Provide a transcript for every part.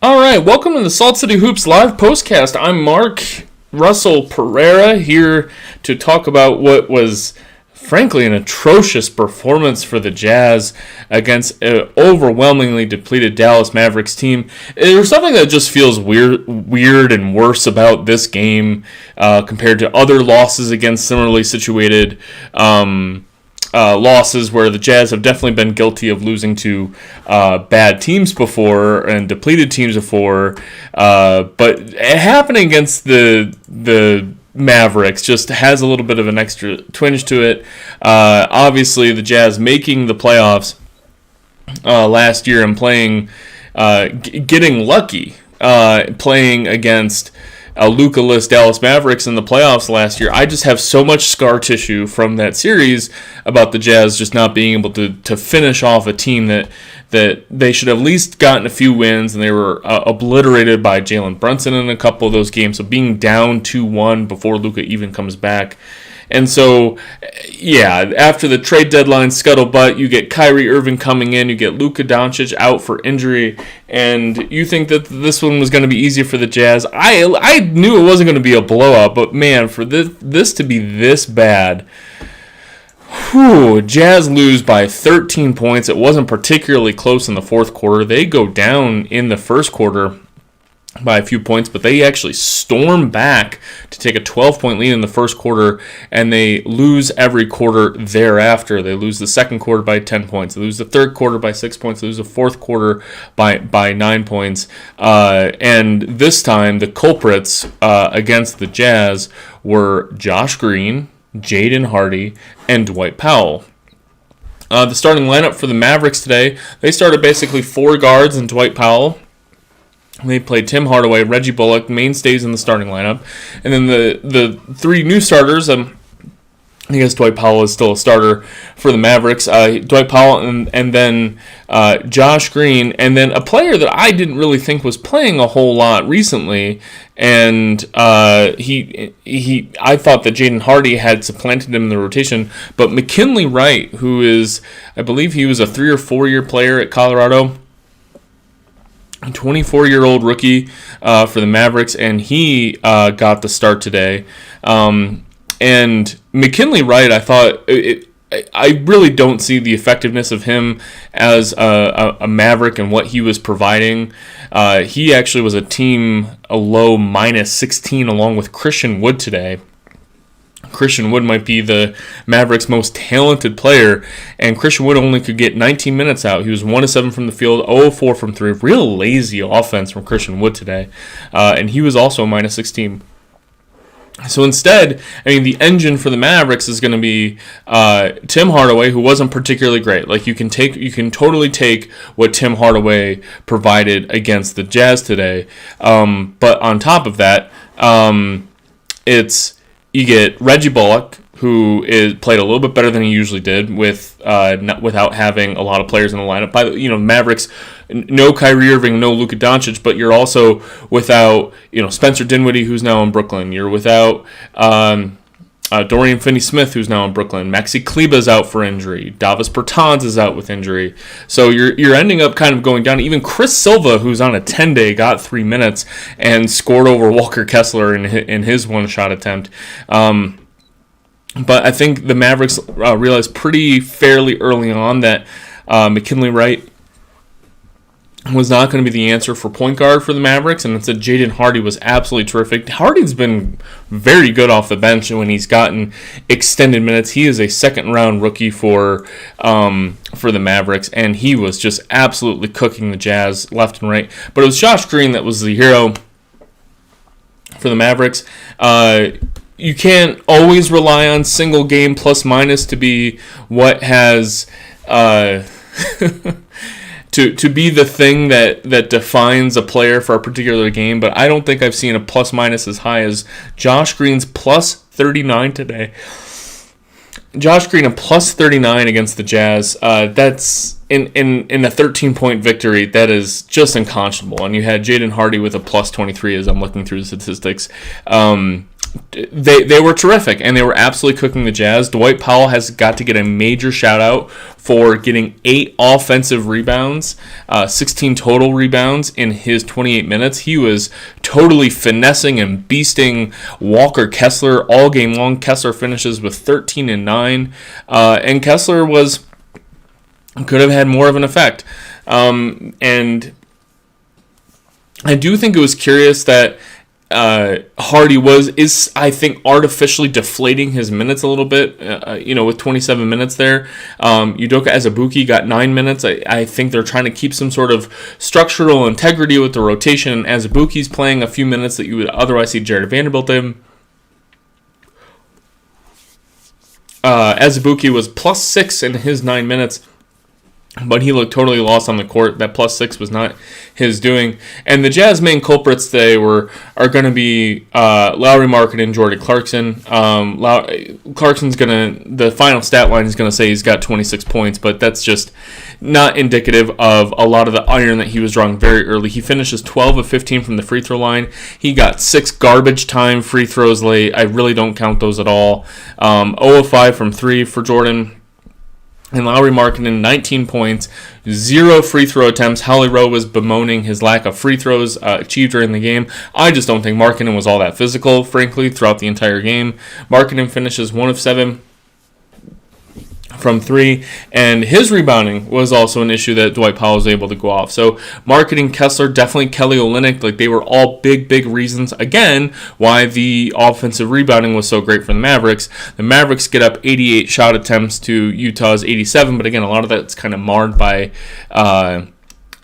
All right, welcome to the Salt City Hoops live postcast. I'm Mark Pereira here to talk about what was, frankly, an atrocious performance for the Jazz against an overwhelmingly depleted Dallas Mavericks team. There's something that just feels weird and worse about this game compared to other losses against similarly situated losses where the Jazz have definitely been guilty of losing to bad teams before and depleted teams before, but happening against the Mavericks just has a little bit of an extra twinge to it. Obviously, the Jazz making the playoffs last year and playing, getting lucky, playing against Luka-less Dallas Mavericks in the playoffs last year. I just have so much scar tissue from that series about the Jazz just not being able to finish off a team that they should have at least gotten a few wins, and they were obliterated by Jalen Brunson in a couple of those games. So being down 2-1 before Luka even comes back. And so, yeah, after the trade deadline scuttlebutt, you get Kyrie Irving coming in, you get Luka Doncic out for injury, and you think that this one was going to be easier for the Jazz. I knew it wasn't going to be a blowout, but man, for this to be this bad, Jazz lose by 13 points. It wasn't particularly close in the fourth quarter. They go down in the first quarter by a few points, but they actually storm back to take a 12-point lead in the first quarter, and they lose every quarter thereafter. They lose the second quarter by 10 points. They lose the third quarter by 6 points. They lose the fourth quarter by 9 points. And this time, the culprits against the Jazz were Josh Green, Jaden Hardy, and Dwight Powell. The starting lineup for the Mavericks today, they started basically four guards and Dwight Powell. They played Tim Hardaway, Reggie Bullock, mainstays in the starting lineup. And then the three new starters, I guess Dwight Powell is still a starter for the Mavericks. Dwight Powell and then Josh Green, and then a player that I didn't really think was playing a whole lot recently. And I thought that Jaden Hardy had supplanted him in the rotation. But McKinley Wright, who is, I believe he was a 3 or 4 year player at Colorado, 24-year-old rookie for the Mavericks, and he got the start today. And McKinley Wright, I thought, I really don't see the effectiveness of him as a Maverick and what he was providing. He actually was a low minus 16 along with Christian Wood today. Christian Wood might be the Mavericks' most talented player, and Christian Wood only could get 19 minutes out. He was 1 of 7 from the field, 0 of 4 from 3. Real lazy offense from Christian Wood today, and he was also minus 16. So instead, the engine for the Mavericks is going to be Tim Hardaway, who wasn't particularly great. Like you can totally take what Tim Hardaway provided against the Jazz today, but on top of that, you get Reggie Bullock, who played a little bit better than he usually did without having a lot of players in the lineup. Mavericks, no Kyrie Irving, no Luka Doncic, but you're also without Spencer Dinwiddie, who's now in Brooklyn. You're without Dorian Finney-Smith, who's now in Brooklyn. Maxi Kleba's out for injury. Davis Bertans is out with injury. So you're ending up kind of going down. Even Chris Silva, who's on a 10-day, got 3 minutes and scored over Walker Kessler in his one-shot attempt. But I think the Mavericks realized pretty fairly early on that McKinley Wright was not going to be the answer for point guard for the Mavericks, and instead Jaden Hardy was absolutely terrific. Hardy's been very good off the bench when he's gotten extended minutes. He is a second-round rookie for the Mavericks, and he was just absolutely cooking the Jazz left and right. But it was Josh Green that was the hero for the Mavericks. You can't always rely on single game plus minus to be what has to be the thing that defines a player for a particular game, but I don't think I've seen a plus minus as high as Josh Green's plus 39 today. Josh Green a plus 39 against the Jazz. That's in a 13-point victory. That is just unconscionable. And you had Jaden Hardy with a plus 23 as I'm looking through the statistics. they were terrific, and they were absolutely cooking the Jazz. Dwight Powell has got to get a major shout out for getting 8 offensive rebounds, 16 total rebounds in his 28 minutes. He was totally finessing and beasting Walker Kessler all game long. Kessler finishes with 13 and 9, and Kessler could have had more of an effect. And I do think it was curious that Hardy is I think artificially deflating his minutes a little bit, with 27 minutes there. Udoka Azubuike got 9 minutes. I think they're trying to keep some sort of structural integrity with the rotation. Azubuike's playing a few minutes that you would otherwise see Jared Vanderbilt in. Azubuike was plus 6 in his 9 minutes, but he looked totally lost on the court. That plus 6 was not his doing. And the Jazz main culprits today are going to be Lauri Markkanen and Jordy Clarkson. Clarkson's the final stat line is going to say he's got 26 points, but that's just not indicative of a lot of the iron that he was drawing very early. He finishes 12 of 15 from the free throw line. He got 6 garbage time free throws late. I really don't count those at all. 0 of 5 from 3 for Jordan. And Lauri Markkanen, 19 points, 0 free throw attempts. Holly Rowe was bemoaning his lack of free throws achieved during the game. I just don't think Markkanen was all that physical, frankly, throughout the entire game. Markkanen finishes 1 of 7 from 3, and his rebounding was also an issue that Dwight Powell was able to go off. So Markkanen, Kessler, definitely Kelly Olynyk, they were all big reasons, again, why the offensive rebounding was so great for the Mavericks. The Mavericks get up 88 shot attempts to Utah's 87, but again, a lot of that's kind of marred by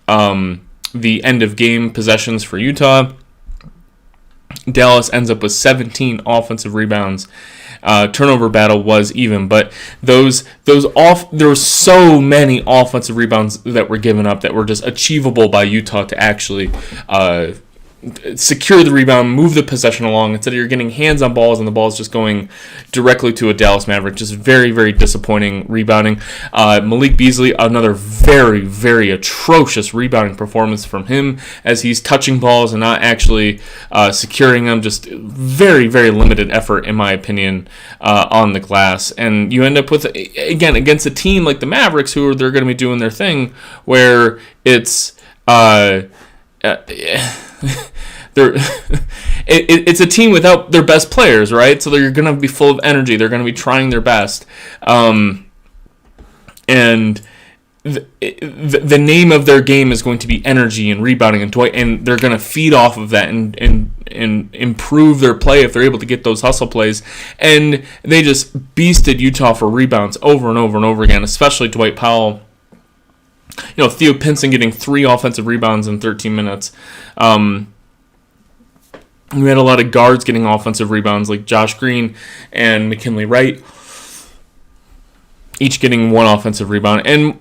the end of game possessions for Utah. Dallas ends up with 17 offensive rebounds. Turnover battle was even, but there were so many offensive rebounds that were given up that were just achievable by Utah to actually secure the rebound, move the possession along. Instead of you're getting hands on balls and the ball's just going directly to a Dallas Maverick. Just very, very disappointing rebounding. Malik Beasley, another very, very atrocious rebounding performance from him as he's touching balls and not actually securing them. Just very, very limited effort, in my opinion, on the glass. And you end up with, again, against a team like the Mavericks, they're going to be doing their thing, where it's it's a team without their best players, right? So they're going to be full of energy. They're going to be trying their best. And the name of their game is going to be energy and rebounding, and they're going to feed off of that and improve their play if they're able to get those hustle plays. And they just beasted Utah for rebounds over and over and over again, especially Dwight Powell. Theo Pinson getting 3 offensive rebounds in 13 minutes. We had a lot of guards getting offensive rebounds, like Josh Green and McKinley Wright, each getting 1 offensive rebound. And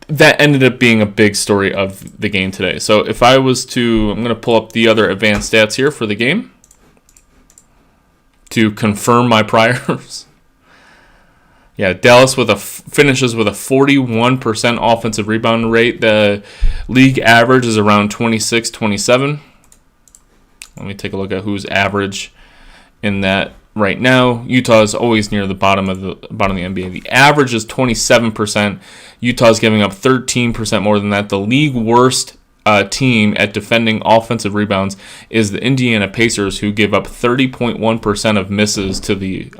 that ended up being a big story of the game today. So if I was to, I'm going to pull up the other advanced stats here for the game to confirm my priors. Yeah, Dallas finishes with a 41% offensive rebound rate. The league average is around 26, 27. Let me take a look at who's average in that right now. Utah is always near the bottom of the NBA. The average is 27%. Utah is giving up 13% more than that. The league worst team at defending offensive rebounds is the Indiana Pacers, who give up 30.1% of misses to the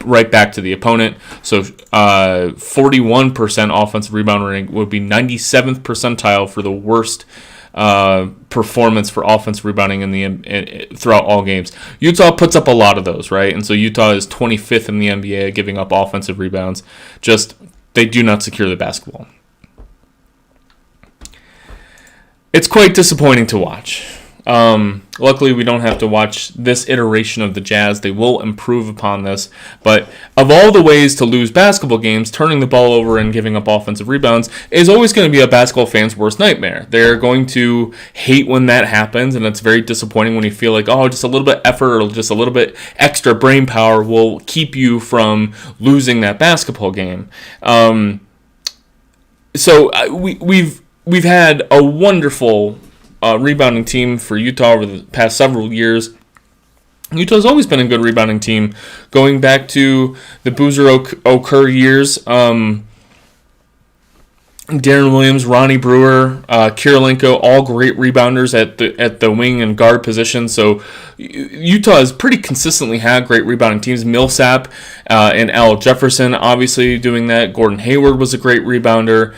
right back to the opponent. So 41% offensive rebound rating would be 97th percentile for the worst performance for offensive rebounding throughout all games. Utah puts up a lot of those, right? And so Utah is 25th in the NBA at giving up offensive rebounds. Just they do not secure the basketball. It's quite disappointing to watch. Luckily, we don't have to watch this iteration of the Jazz. They will improve upon this. But of all the ways to lose basketball games, turning the ball over and giving up offensive rebounds is always going to be a basketball fan's worst nightmare. They're going to hate when that happens, and it's very disappointing when you feel like, just a little bit effort or just a little bit extra brain power will keep you from losing that basketball game. So we've had a wonderful rebounding team for Utah over the past several years. Utah's always been a good rebounding team, going back to the Boozer Okur years. Darren Williams, Ronnie Brewer, Kirilenko, all great rebounders at the wing and guard position. So Utah has pretty consistently had great rebounding teams. Millsap and Al Jefferson obviously doing that. Gordon Hayward was a great rebounder.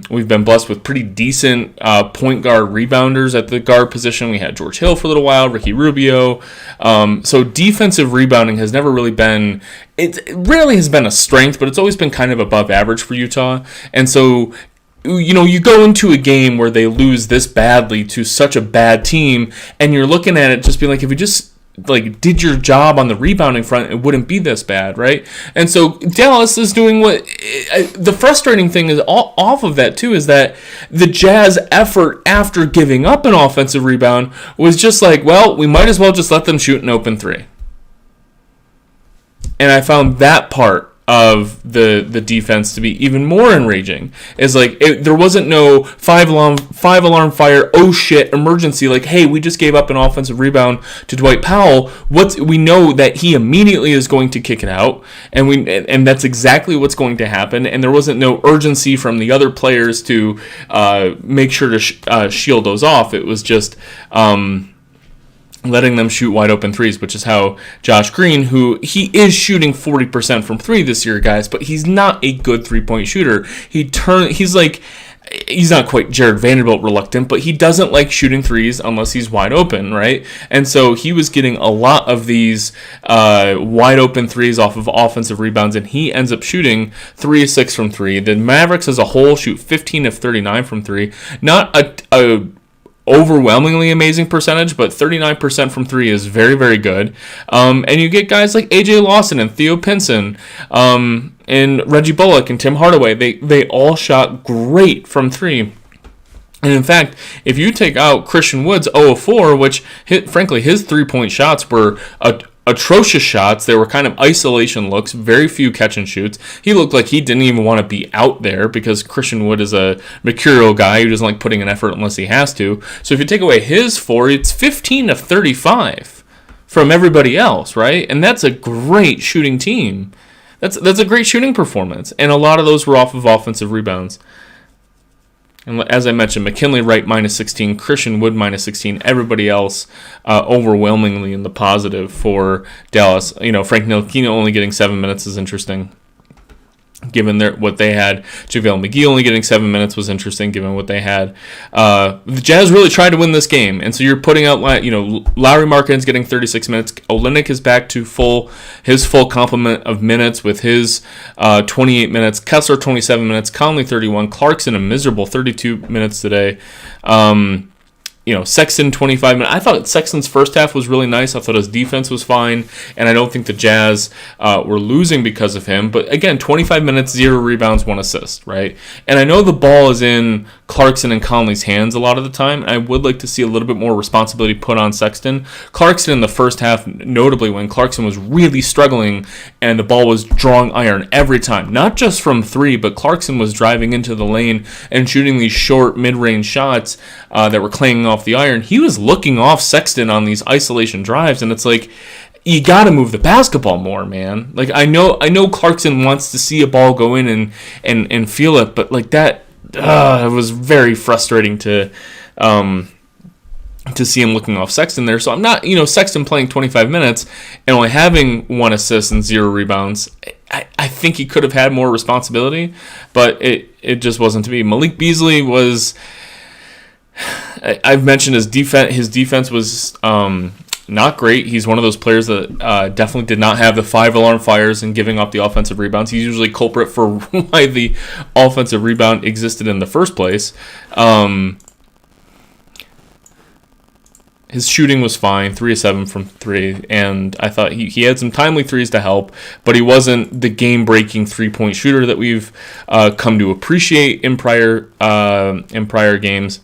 We've been blessed with pretty decent point guard rebounders at the guard position. We had George Hill for a little while, Ricky Rubio. So defensive rebounding has never really been... It rarely has been a strength, but it's always been kind of above average for Utah. And so, you go into a game where they lose this badly to such a bad team, and you're looking at it just being like, if you just did your job on the rebounding front, it wouldn't be this bad, right? And so Dallas is doing what... The frustrating thing is off of that, too, is that the Jazz effort after giving up an offensive rebound was just like, well, we might as well just let them shoot an open three. And I found that part of the defense to be even more enraging. Is there wasn't no five alarm fire, oh shit, emergency, hey, we just gave up an offensive rebound to Dwight Powell. We know that he immediately is going to kick it out, and that's exactly what's going to happen. And there wasn't no urgency from the other players to make sure to shield those off. It was just letting them shoot wide open threes, which is how Josh Green, who he is shooting 40% from three this year, guys, but he's not a good 3-point shooter. He's not quite Jared Vanderbilt reluctant, but he doesn't like shooting threes unless he's wide open, right? And so he was getting a lot of these wide open threes off of offensive rebounds, and he ends up shooting 3 of 6 from three. The Mavericks as a whole shoot 15 of 39 from three. Not a overwhelmingly amazing percentage, but 39% from three is very, very good. And you get guys like AJ Lawson and Theo Pinson, and Reggie Bullock and Tim Hardaway. They all shot great from three. And in fact, if you take out Christian Wood's 0 of 4, which frankly his 3-point shots were atrocious shots. They were kind of isolation looks, very few catch and shoots. He looked like he didn't even want to be out there because Christian Wood is a mercurial guy who doesn't like putting an effort unless he has to. So if you take away his 4, it's 15 of 35 from everybody else, right? And that's a great shooting team. That's a great shooting performance. And a lot of those were off of offensive rebounds. And as I mentioned, McKinley Wright minus 16, Christian Wood minus 16, everybody else overwhelmingly in the positive for Dallas. Frank Ntilikina only getting 7 minutes is interesting, given what they had. JaVale McGee only getting 7 minutes was interesting, given what they had. The Jazz really tried to win this game, and so you're putting out, Lauri Markkanen's getting 36 minutes. Olynyk is back to his full complement of minutes with his 28 minutes. Kessler 27 minutes. Conley 31. Clarkson a miserable 32 minutes today. Sexton 25 minutes. I thought Sexton's first half was really nice. I thought his defense was fine, and I don't think the Jazz were losing because of him. But again, 25 minutes, 0 rebounds, 1 assist, right? And I know the ball is in Clarkson and Conley's hands a lot of the time. I would like to see a little bit more responsibility put on Sexton. Clarkson in the first half, notably when Clarkson was really struggling and the ball was drawing iron every time, not just from three, but Clarkson was driving into the lane and shooting these short mid-range shots that were clanging off the iron. He was looking off Sexton on these isolation drives, and it's like, you got to move the basketball more, man. I know Clarkson wants to see a ball go in and feel it, but that it was very frustrating to see him looking off Sexton there. So I'm not, Sexton playing 25 minutes and only having 1 assist and 0 rebounds. I think he could have had more responsibility, but it just wasn't to be. Malik Beasley was... I've mentioned his defense. His defense was not great. He's one of those players that definitely did not have the 5 alarm fires and giving up the offensive rebounds. He's usually culprit for why the offensive rebound existed in the first place. His shooting was fine, 3 of 7 from 3, and I thought he had some timely threes to help, but he wasn't the game-breaking 3-point shooter that we've come to appreciate in prior games.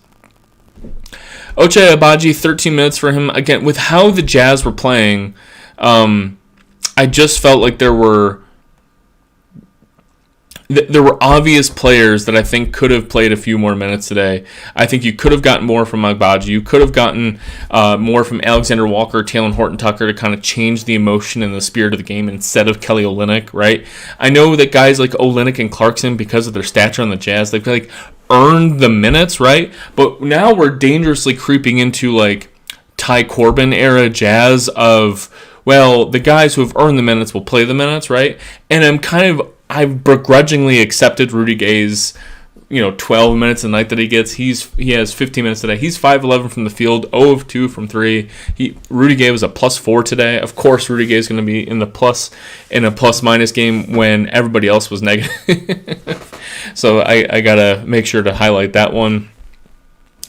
Ochai Agbaji, 13 minutes for him. Again, with how the Jazz were playing, I just felt like there were there were obvious players that I think could have played a few more minutes today. I think you could have gotten more from Agbaji. You could have gotten more from Alexander Walker, Talen Horton-Tucker to kind of change the emotion and the spirit of the game instead of Kelly Olynyk, right? I know that guys like Olynyk and Clarkson, because of their stature on the Jazz, they've like earned the minutes, right? But now we're dangerously creeping into like Ty Corbin era Jazz of, well, the guys who have earned the minutes will play the minutes, right? And I've begrudgingly accepted Rudy Gay's 12 minutes a night that he gets. He has 15 minutes today. He's 5-11 from the field, 0 of 2 from 3. Rudy Gay was a +4 today. Of course, Rudy Gay is going to be in a plus-minus game when everybody else was negative. So I got to make sure to highlight that one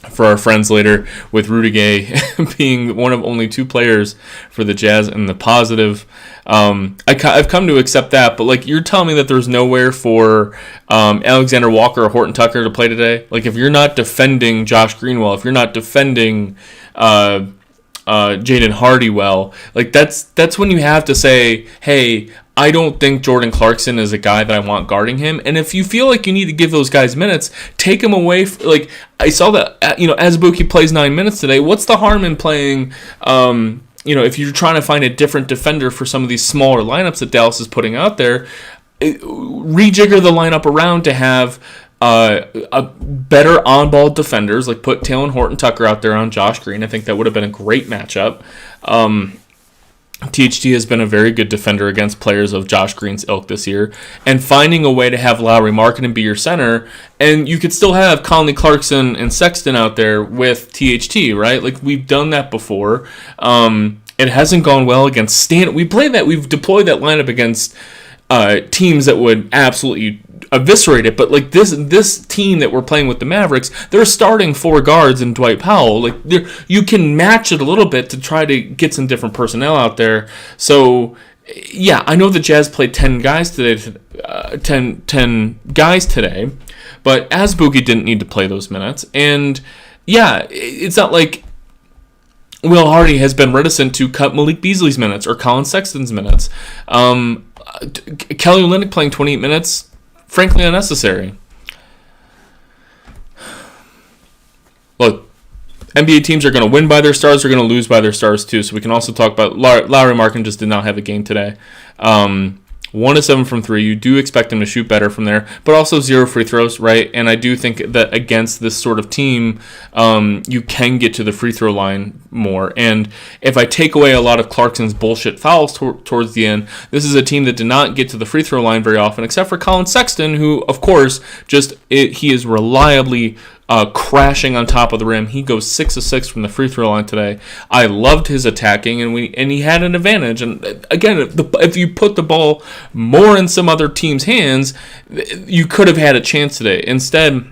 for our friends later, with Rudy Gay being one of only 2 players for the Jazz in the positive. I've come to accept that, but like, you're telling me that there's nowhere for Alexander Walker or Horton Tucker to play today? Like, if you're not defending Josh Greenwell, if you're not defending Jaden Hardy well, like that's when you have to say, hey, I don't think Jordan Clarkson is a guy that I want guarding him. And if you feel like you need to give those guys minutes, take them away. Like, I saw that, Azubuike plays 9 minutes today. What's the harm in playing, if you're trying to find a different defender for some of these smaller lineups that Dallas is putting out there, rejigger the lineup around to have a better on-ball defenders, like put Talen Horton-Tucker out there on Josh Green. I think that would have been a great matchup. THT has been a very good defender against players of Josh Green's ilk this year, and finding a way to have Lauri Markkanen be your center, and you could still have Conley Clarkson and Sexton out there with THT, right? Like, we've done that before. It hasn't gone well against we've deployed that lineup against teams that would absolutely eviscerate it, but like this team that we're playing with the Mavericks, they're starting 4 guards and Dwight Powell. Like, you can match it a little bit to try to get some different personnel out there. So yeah, I know the Jazz played 10 guys today, 10 guys today, but Azubuike didn't need to play those minutes. And yeah, it's not like Will Hardy has been reticent to cut Malik Beasley's minutes or Colin Sexton's minutes. Kelly Olynyk playing 28 minutes, frankly unnecessary. Look, NBA teams are going to win by their stars, they're going to lose by their stars too. So we can also talk about Lauri Markkanen just did not have a game today. 1 of 7 from 3. You do expect him to shoot better from there, but also 0 free throws, right? And I do think that against this sort of team, you can get to the free throw line more. And if I take away a lot of Clarkson's bullshit fouls towards the end, this is a team that did not get to the free throw line very often, except for Colin Sexton, who, of course, he is reliably crashing on top of the rim. He goes 6 of 6 from the free throw line today. I loved his attacking, and he had an advantage. And again, if you put the ball more in some other team's hands, you could have had a chance today. Instead,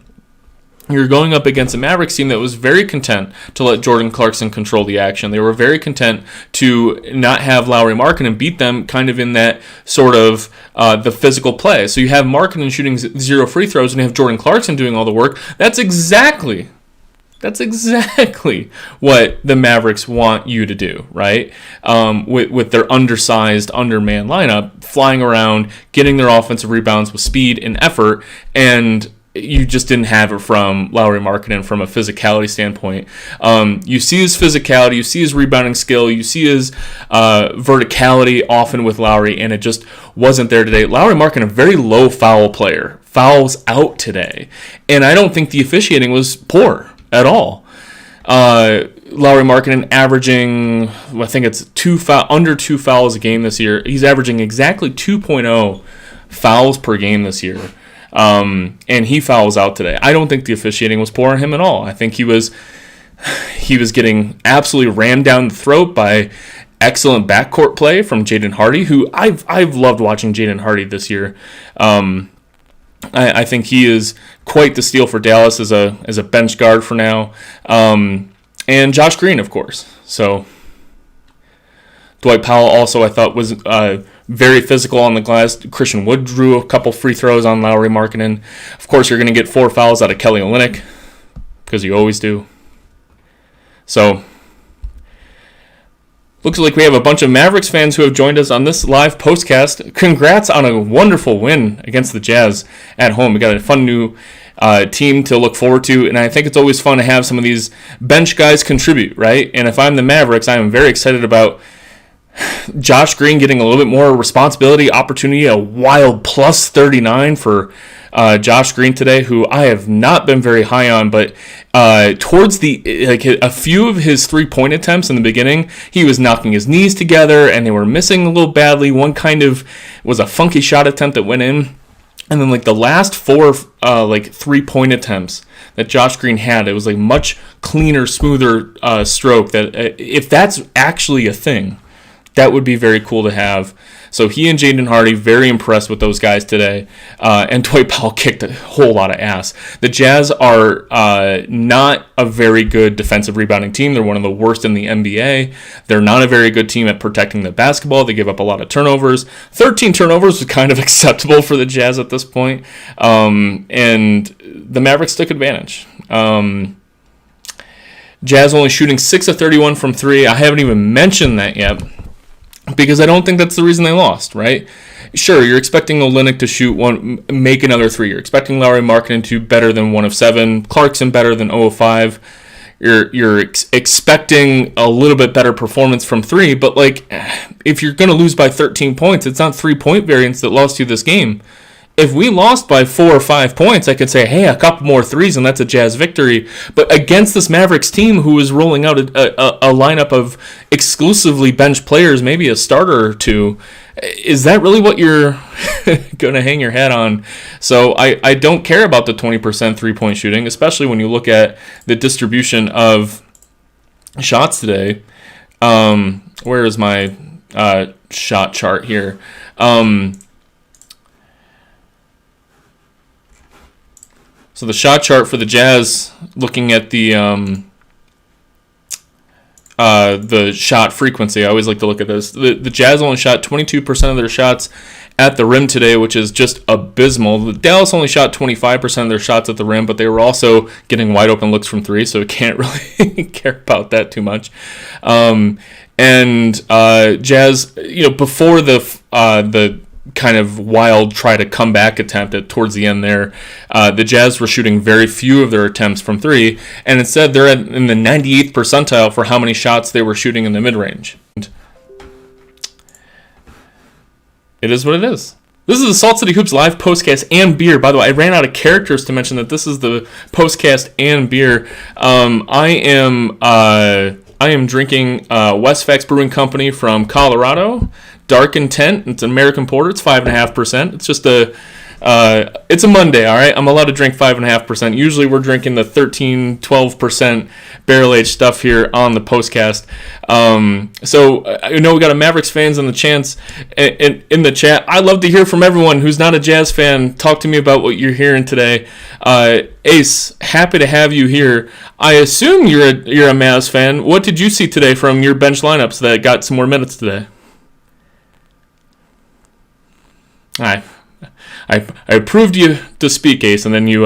you're going up against a Mavericks team that was very content to let Jordan Clarkson control the action. They were very content to not have Lauri Markkanen beat them kind of in that sort of the physical play. So you have Markkanen shooting 0 free throws and you have Jordan Clarkson doing all the work. That's exactly what the Mavericks want you to do, right? With their undersized, undermanned lineup, flying around, getting their offensive rebounds with speed and effort, and you just didn't have it from Lauri Markkanen from a physicality standpoint. You see his physicality, you see his rebounding skill, you see his verticality often with Lauri, and it just wasn't there today. Lauri Markkanen, a very low foul player, fouls out today, and I don't think the officiating was poor at all. Lauri Markkanen averaging, I think it's under 2 fouls a game this year. He's averaging exactly 2.0 fouls per game this year. And he fouls out today. I don't think the officiating was poor on him at all. I think he was getting absolutely rammed down the throat by excellent backcourt play from Jaden Hardy, who I've loved watching Jaden Hardy this year. I think he is quite the steal for Dallas as a bench guard for now. And Josh Green, of course. So Dwight Powell also, I thought, was very physical on the glass. Christian Wood drew a couple free throws on Lauri Markkanen. Of course, you're going to get 4 fouls out of Kelly Olynyk, because you always do. So Looks like we have a bunch of Mavericks fans who have joined us on this live postcast. Congrats on a wonderful win against the Jazz at home. We got a fun new team to look forward to, and I think it's always fun to have some of these bench guys contribute, right? And if I'm the Mavericks, I am very excited about Josh Green getting a little bit more responsibility, opportunity, a wild plus 39 for Josh Green today, who I have not been very high on, but towards a few of his 3-point attempts in the beginning, he was knocking his knees together and they were missing a little badly. One kind of was a funky shot attempt that went in, and then the last 4 3-point attempts that Josh Green had, it was much cleaner, smoother stroke. That if that's actually a thing, that would be very cool to have. So he and Jaden Hardy, very impressed with those guys today. And Dwight Powell kicked a whole lot of ass. The Jazz are not a very good defensive rebounding team. They're one of the worst in the NBA. They're not a very good team at protecting the basketball. They give up a lot of turnovers. 13 turnovers was kind of acceptable for the Jazz at this point. And the Mavericks took advantage. Jazz only shooting 6 of 31 from 3. I haven't even mentioned that yet, because I don't think that's the reason they lost, right? Sure, you're expecting Olynyk to make another 3. You're expecting Lauri Markkanen to better than 1 of 7. Clarkson better than 0 of 5. You're expecting a little bit better performance from 3, but if you're going to lose by 13 points, it's not 3-point variance that lost you this game. If we lost by 4 or 5 points, I could say, hey, a couple more threes and that's a Jazz victory. But against this Mavericks team who is rolling out a lineup of exclusively bench players, maybe a starter or 2, is that really what you're going to hang your hat on? So I don't care about the 20% 3-point shooting, especially when you look at the distribution of shots today. Where is my shot chart here? So the shot chart for the Jazz, looking at the shot frequency, I always like to look at this. The Jazz only shot 22% of their shots at the rim today, which is just abysmal. The Dallas only shot 25% of their shots at the rim, but they were also getting wide open looks from 3, so we can't really care about that too much. Jazz, before the kind of wild try to come back attempt towards the end there, the Jazz were shooting very few of their attempts from 3, and instead they're in the 98th percentile for how many shots they were shooting in the mid-range. It is what it is. This is the Salt City Hoops live postcast and beer. By the way, I ran out of characters to mention that this is the postcast and beer. I am drinking Westfax Brewing Company from Colorado. Dark Intent. It's an American porter. It's 5.5%. It's just it's a Monday, all right? I'm allowed to drink 5.5%. Usually we're drinking the 13, 12% barrel-aged stuff here on the postcast. So I know we got a Mavericks fans in the in the chat. I'd love to hear from everyone who's not a Jazz fan. Talk to me about what you're hearing today. Ace, happy to have you here. I assume you're a Mavs fan. What did you see today from your bench lineups that got some more minutes today? I approved you to speak, Ace, and then you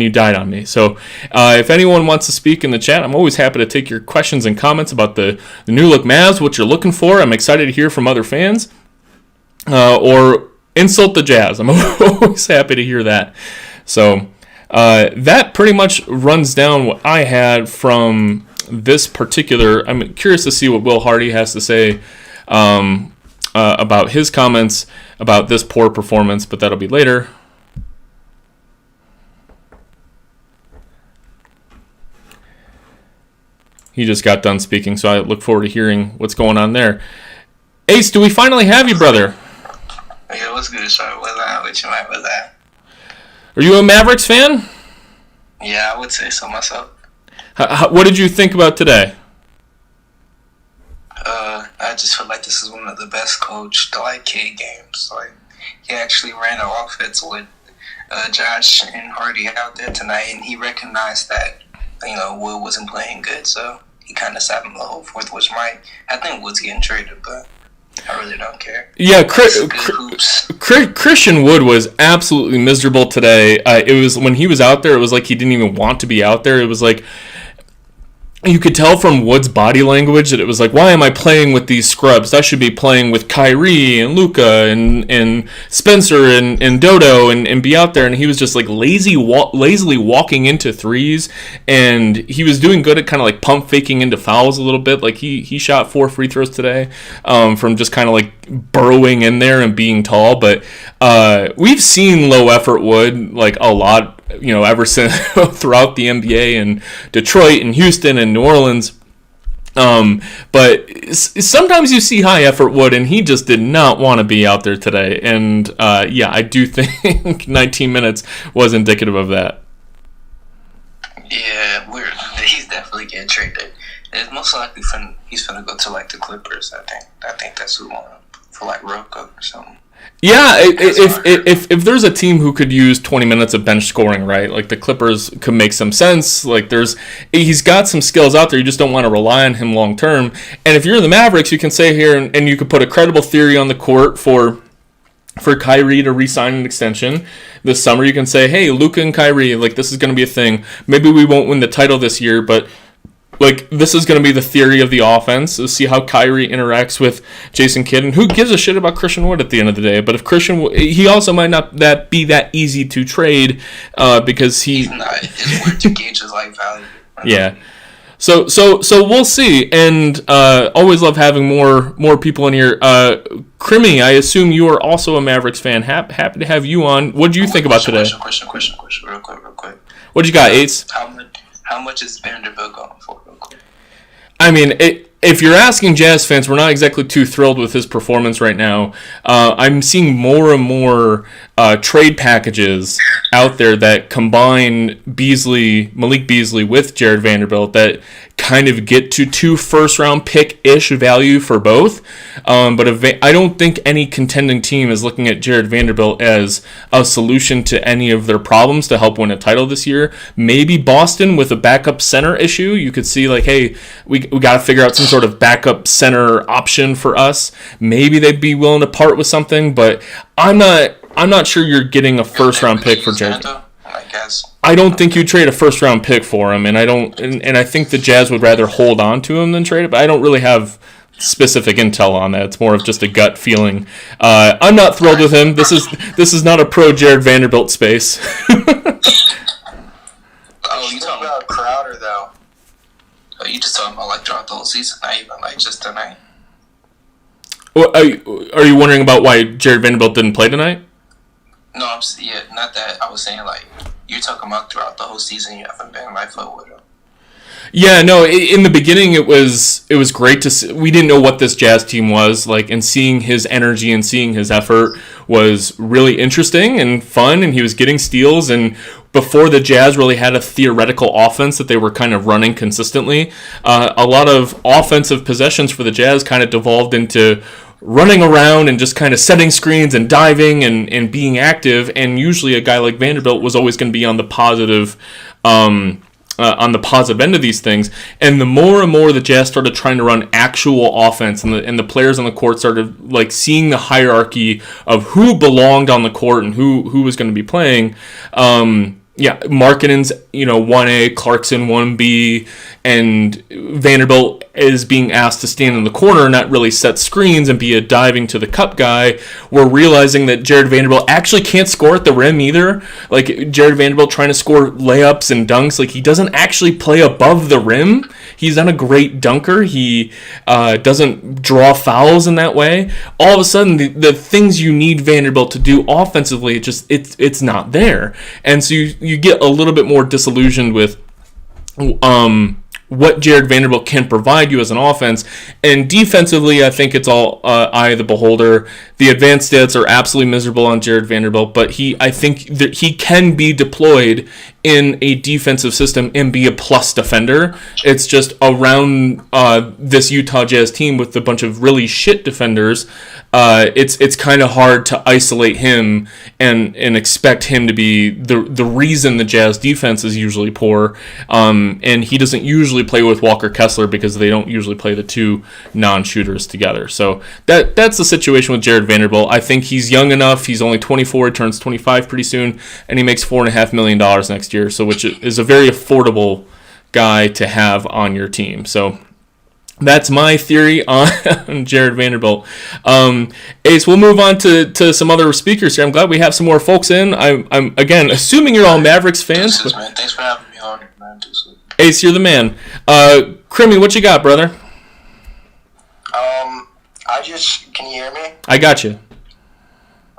died on me. So if anyone wants to speak in the chat, I'm always happy to take your questions and comments about the new look Mavs, what you're looking for. I'm excited to hear from other fans, or insult the Jazz. I'm always happy to hear that. So that pretty much runs down what I had from this particular. I'm curious to see what Will Hardy has to say about his comments about this poor performance, but that'll be later. He just got done speaking, so I look forward to hearing what's going on there. Ace, do we finally have you, brother? Yeah, what's good, Sean? What you might with that? Are you a Mavericks fan? Yeah, I would say so myself. What did you think about today? I just feel like this is one of the best coached kid games. He actually ran an offense with Josh and Hardy out there tonight, and he recognized that Will wasn't playing good, so he kind of sat him the whole fourth, which I think Wood's getting traded, but I really don't care. Yeah, Christian Wood was absolutely miserable today. It was when he was out there, it was like he didn't even want to be out there. It was like you could tell from Wood's body language that it was like, why am I playing with these scrubs? I should be playing with Kyrie and Luka and Spencer and Dodo and be out there. And he was just like lazily walking into threes, and he was doing good at kind of like pump faking into fouls a little bit. Like he shot 4 free throws today from just kind of like burrowing in there and being tall. But we've seen low effort Wood like a lot, ever since throughout the NBA and Detroit and Houston and New Orleans. But sometimes you see high effort Wood, and he just did not want to be out there today. And I do think 19 minutes was indicative of that. Yeah, he's definitely getting traded. It's most likely he's gonna go to like the Clippers. I think that's who want him for like Rocco or something. Yeah, if there's a team who could use 20 minutes of bench scoring, right? Like the Clippers could make some sense. Like he's got some skills out there. You just don't want to rely on him long term. And if you're the Mavericks, you can say here and you could put a credible theory on the court for Kyrie to re-sign an extension this summer. You can say, hey, Luka and Kyrie, like this is going to be a thing. Maybe we won't win the title this year, but like this is going to be the theory of the offense. To see how Kyrie interacts with Jason Kidd, and who gives a shit about Christian Wood at the end of the day. But if he also might not be that easy to trade because he's not. It's weird to gauge his like value. Yeah. So we'll see, and always love having more people in here. Crimmy, I assume you are also a Mavericks fan. Happy to have you on. What do you think about today? Question, real quick. What you got, Ace? How much is Vanderbilt going for, real quick? I mean, if you're asking Jazz fans, we're not exactly too thrilled with his performance right now. I'm seeing more and more trade packages out there that combine Malik Beasley with Jared Vanderbilt that kind of get to 2 first-round pick-ish value for both. But I don't think any contending team is looking at Jared Vanderbilt as a solution to any of their problems to help win a title this year. Maybe Boston with a backup center issue. You could see like, hey, we got to figure out some sort of backup center option for us. Maybe they'd be willing to part with something, but I'm not sure you're getting a first-round pick for Jared. I guess. I don't think you trade a first-round pick for him, and I think the Jazz would rather hold on to him than trade it, but I don't really have specific intel on that. It's more of just a gut feeling. I'm not thrilled with him. This is not a pro Jared Vanderbilt space. You talking about Crowder though? Oh, you just talking about like throughout the whole season, not even like just tonight. Well, are you wondering about why Jared Vanderbilt didn't play tonight? No, not that. I was saying like you're talking about throughout the whole season. You haven't been right foot with him. Yeah, no. In the beginning, it was great to see. We didn't know what this Jazz team was like, and seeing his energy and seeing his effort was really interesting and fun. And he was getting steals. And before the Jazz really had a theoretical offense that they were kind of running consistently, a lot of offensive possessions for the Jazz kind of devolved into running around and just kind of setting screens and diving and being active. And usually, a guy like Vanderbilt was always going to be on the positive. On the positive end of these things, and the more and more the Jazz started trying to run actual offense, and the players on the court started like seeing the hierarchy of who belonged on the court and who was going to be playing. Markkanen's 1A, Clarkson 1B, and Vanderbilt is being asked to stand in the corner and not really set screens and be a diving to the cup guy. We're realizing that Jared Vanderbilt actually can't score at the rim either. Like Jared Vanderbilt trying to score layups and dunks, like he doesn't actually play above the rim. He's not a great dunker. He doesn't draw fouls in that way. All of a sudden, the things you need Vanderbilt to do offensively, it's not there. And so you get a little bit more disillusioned with what Jared Vanderbilt can provide you as an offense. And defensively, I think it's all eye of the beholder. The advanced stats are absolutely miserable on Jared Vanderbilt, but I think that he can be deployed in a defensive system and be a plus defender. It's just around this Utah Jazz team with a bunch of really shit defenders, it's kind of hard to isolate him and expect him to be the reason the Jazz defense is usually poor. And he doesn't usually play with Walker Kessler because they don't usually play the two non-shooters together. So that's the situation with Jared Vanderbilt. I think he's young enough. He's only 24. He turns 25 pretty soon, and he makes $4.5 million next year. So which is a very affordable guy to have on your team. So that's my theory on Jared Vanderbilt. Ace, we'll move on to some other speakers here. I'm glad we have some more folks in. I'm again assuming you're all Mavericks fans. Deuces, man. Thanks for having me on, man. Deuces. Ace, you're the man. Crimmy, what you got, brother? Can you hear me? I got you.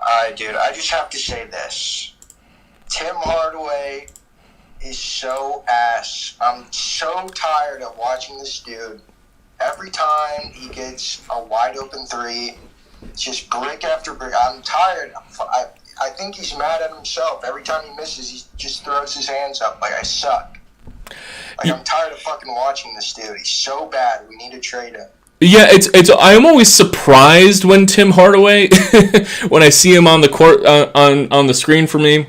Alright, dude, I just have to say this. Tim Hardaway is so ass. I'm so tired of watching this dude. Every time he gets a wide open three, it's just brick after brick. I'm tired. I think he's mad at himself. Every time he misses, he just throws his hands up like I suck. Like, I'm tired of fucking watching this dude. He's so bad. We need to trade him. Yeah, it's. I'm always surprised when Tim Hardaway, when I see him on the court on the screen for me.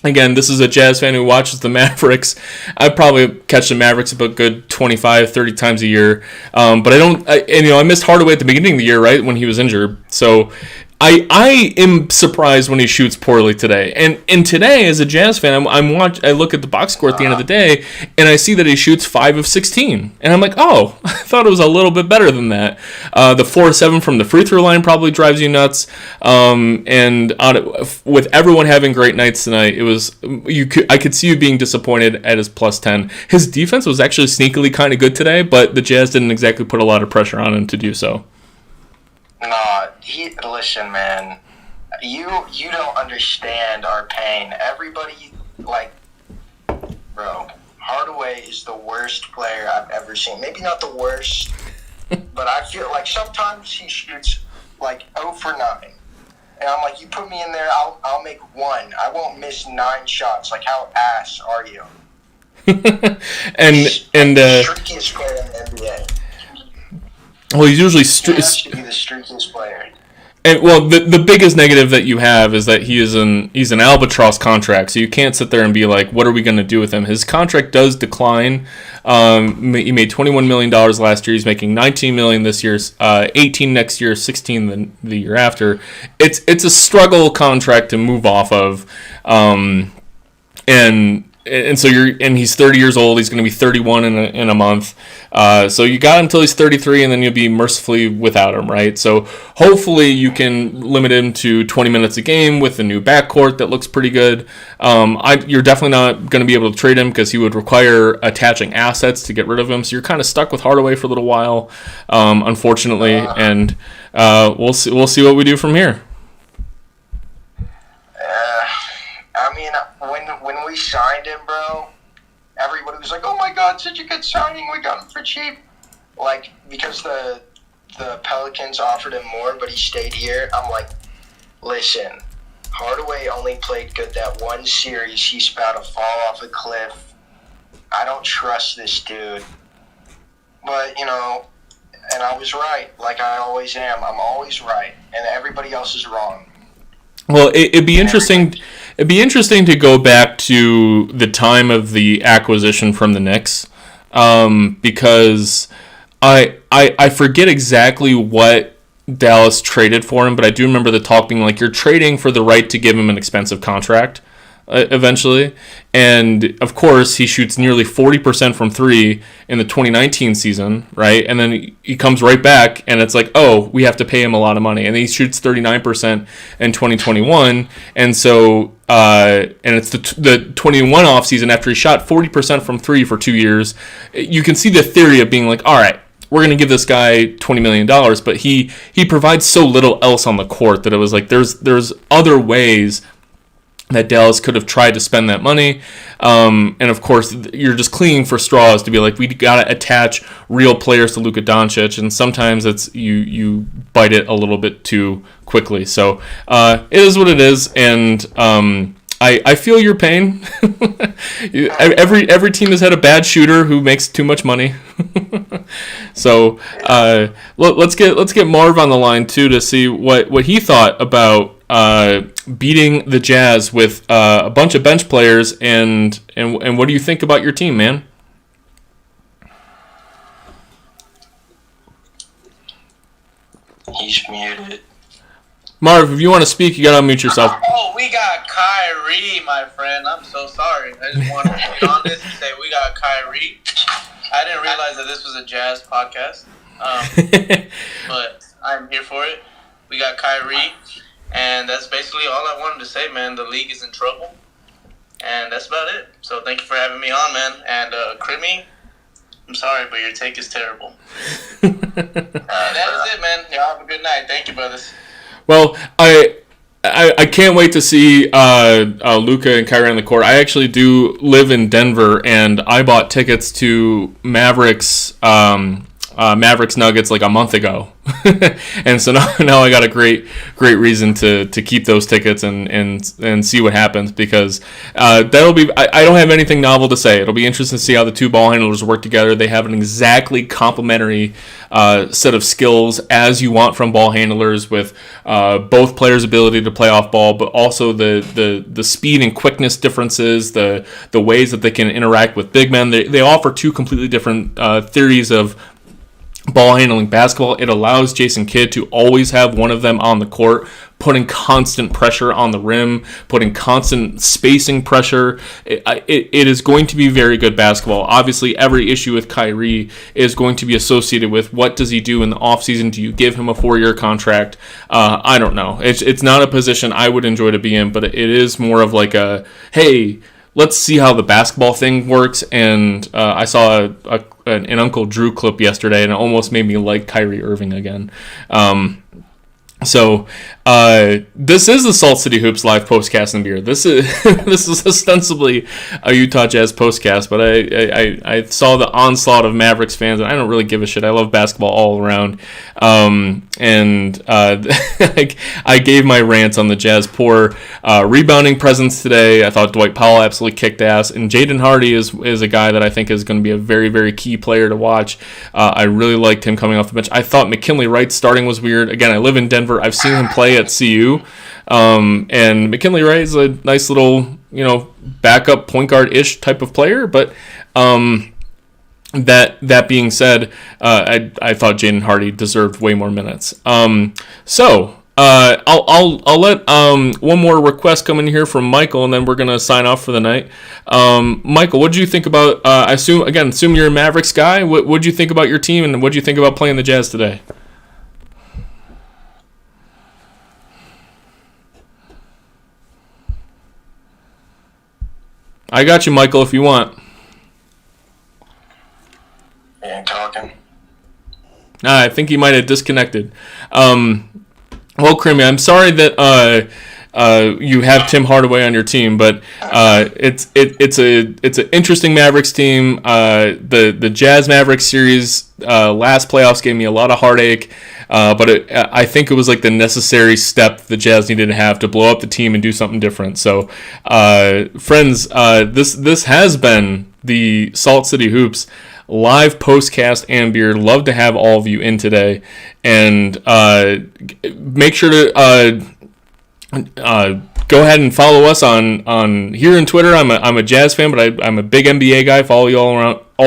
Again, this is a Jazz fan who watches the Mavericks. I probably catch the Mavericks about good 25, 30 times a year. But I don't. I missed Hardaway at the beginning of the year, right when he was injured. So I am surprised when he shoots poorly today. And today, as a Jazz fan, I look at the box score at the end of the day, and I see that he shoots 5 of 16. And I'm like, oh, I thought it was a little bit better than that. The 4-7 from the free throw line probably drives you nuts. With everyone having great nights tonight, I could see you being disappointed at his plus 10. His defense was actually sneakily kind of good today, but the Jazz didn't exactly put a lot of pressure on him to do so. Nah, listen, man. You don't understand our pain. Everybody, bro, Hardaway is the worst player I've ever seen. Maybe not the worst, but I feel like sometimes he shoots 0 for 9. And I'm like, you put me in there, I'll make 1. I won't miss 9 shots. Like, how ass are you? He's the streakiest player in the NBA. Well, he's usually He has to be the streakiest player. And the biggest negative that you have is that he's an albatross contract, so you can't sit there and be like, what are we going to do with him? His contract does decline. He made $21 million last year. He's making $19 million this year, 18 next year, 16 the year after. It's a struggle contract to move off of, and so he's 30 years old. He's going to be 31 in a month. So you got him until he's 33, and then you'll be mercifully without him, right? So hopefully you can limit him to 20 minutes a game with a new backcourt that looks pretty good. You're definitely not going to be able to trade him because he would require attaching assets to get rid of him. So you're kind of stuck with Hardaway for a little while, unfortunately, and we'll see what we do from here. I mean, when we signed him, bro, everybody was like, "Oh my God, such a good signing! We got him for cheap." Because the Pelicans offered him more, but he stayed here. I'm like, listen, Hardaway only played good that one series. He's about to fall off a cliff. I don't trust this dude. But and I was right, like I always am. I'm always right, and everybody else is wrong. Well, it'd be interesting. It'd be interesting to go back to the time of the acquisition from the Knicks, because I forget exactly what Dallas traded for him, but I do remember the talk being like, you're trading for the right to give him an expensive contract eventually. And of course, he shoots nearly 40% from 3 in the 2019 season, right? And then he comes right back, and it's like, oh, we have to pay him a lot of money. And he shoots 39% in 2021. And so, and it's the 21 offseason after he shot 40% from 3 for 2 years. You can see the theory of being like, all right, we're going to give this guy $20 million, but he provides so little else on the court that it was like there's other ways that Dallas could have tried to spend that money. And of course, you're just clinging for straws to be like, we got to attach real players to Luka Doncic, and sometimes it's you bite it a little bit too quickly. So it is what it is, and I feel your pain. Every team has had a bad shooter who makes too much money. So let's get Marv on the line too to see what he thought about beating the Jazz with a bunch of bench players, and what do you think about your team, man? He's muted. Marv, if you want to speak, you got to unmute yourself. Oh, we got Kyrie, my friend. I'm so sorry. I just wanted to be on this and say we got Kyrie. I didn't realize that this was a Jazz podcast, but I'm here for it. We got Kyrie, and that's basically all I wanted to say, man. The league is in trouble, and that's about it. So thank you for having me on, man. And Crimmy, I'm sorry, but your take is terrible. That is it, man. Y'all have a good night. Thank you, brothers. Well, I can't wait to see Luka and Kyrie on the court. I actually do live in Denver, and I bought tickets to Mavericks Nuggets like a month ago, and so now I got a great reason to keep those tickets and see what happens, because that'll be I don't have anything novel to say. It'll be interesting to see how the two ball handlers work together. They have an exactly complementary set of skills as you want from ball handlers, with both players' ability to play off ball, but also the speed and quickness differences, the ways that they can interact with big men. They offer two completely different theories of ball handling basketball. It allows Jason Kidd to always have one of them on the court, putting constant pressure on the rim, putting constant spacing pressure. It is going to be very good basketball. Obviously, every issue with Kyrie is going to be associated with what does he do in the offseason? Do you give him a 4-year contract? I don't know. It's not a position I would enjoy to be in, but it is more of like a, hey, let's see how the basketball thing works. And I saw an Uncle Drew clip yesterday, and it almost made me like Kyrie Irving again. So this is the Salt City Hoops live postcast and beer. This is this is ostensibly a Utah Jazz postcast, but I saw the onslaught of Mavericks fans, and I don't really give a shit. I love basketball all around, and I gave my rants on the Jazz poor rebounding presence today. I thought Dwight Powell absolutely kicked ass, and Jaden Hardy is a guy that I think is going to be a very, very key player to watch. I really liked him coming off the bench. I thought McKinley Wright starting was weird. Again, I live in Denver. I've seen him play at CU, and McKinley Wright is a nice little, backup point guard-ish type of player. But that being said, I thought Jaden Hardy deserved way more minutes. So I'll let one more request come in here from Michael, and then we're gonna sign off for the night. Michael, what did you think about? I assume you're a Mavericks guy. What did you think about your team, and what did you think about playing the Jazz today? I got you, Michael, if you want. You ain't talking. I think he might have disconnected. Well, Crimmy, I'm sorry that you have Tim Hardaway on your team, but it's an interesting Mavericks team. The Jazz Mavericks series last playoffs gave me a lot of heartache. But I think it was like the necessary step the Jazz needed to have to blow up the team and do something different. So, friends, this has been the Salt City Hoops live postcast and beer. Love to have all of you in today, and make sure to go ahead and follow us on here on Twitter. I'm a Jazz fan, but I'm a big NBA guy. Follow you all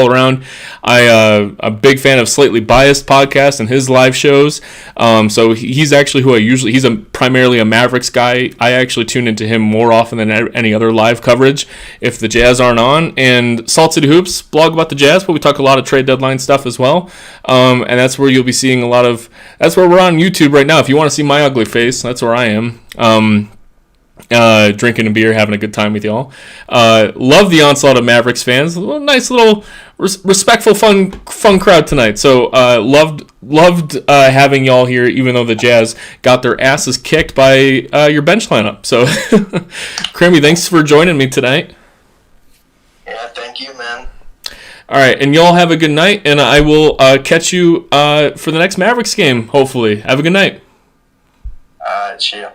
around. I'm a big fan of Slightly Biased podcast and his live shows. So he's actually who he's primarily a Mavericks guy. I actually tune into him more often than any other live coverage if the Jazz aren't on. And Salt City Hoops, blog about the Jazz, but we talk a lot of trade deadline stuff as well. And that's where you'll be seeing that's where we're on YouTube right now. If you want to see my ugly face, that's where I am. Drinking a beer, having a good time with y'all. Love the onslaught of Mavericks fans. A nice little respectful, fun crowd tonight. So loved having y'all here, even though the Jazz got their asses kicked by your bench lineup. So, Crimmy, thanks for joining me tonight. Yeah, thank you, man. All right, and y'all have a good night, and I will catch you for the next Mavericks game, hopefully. Have a good night. See ya.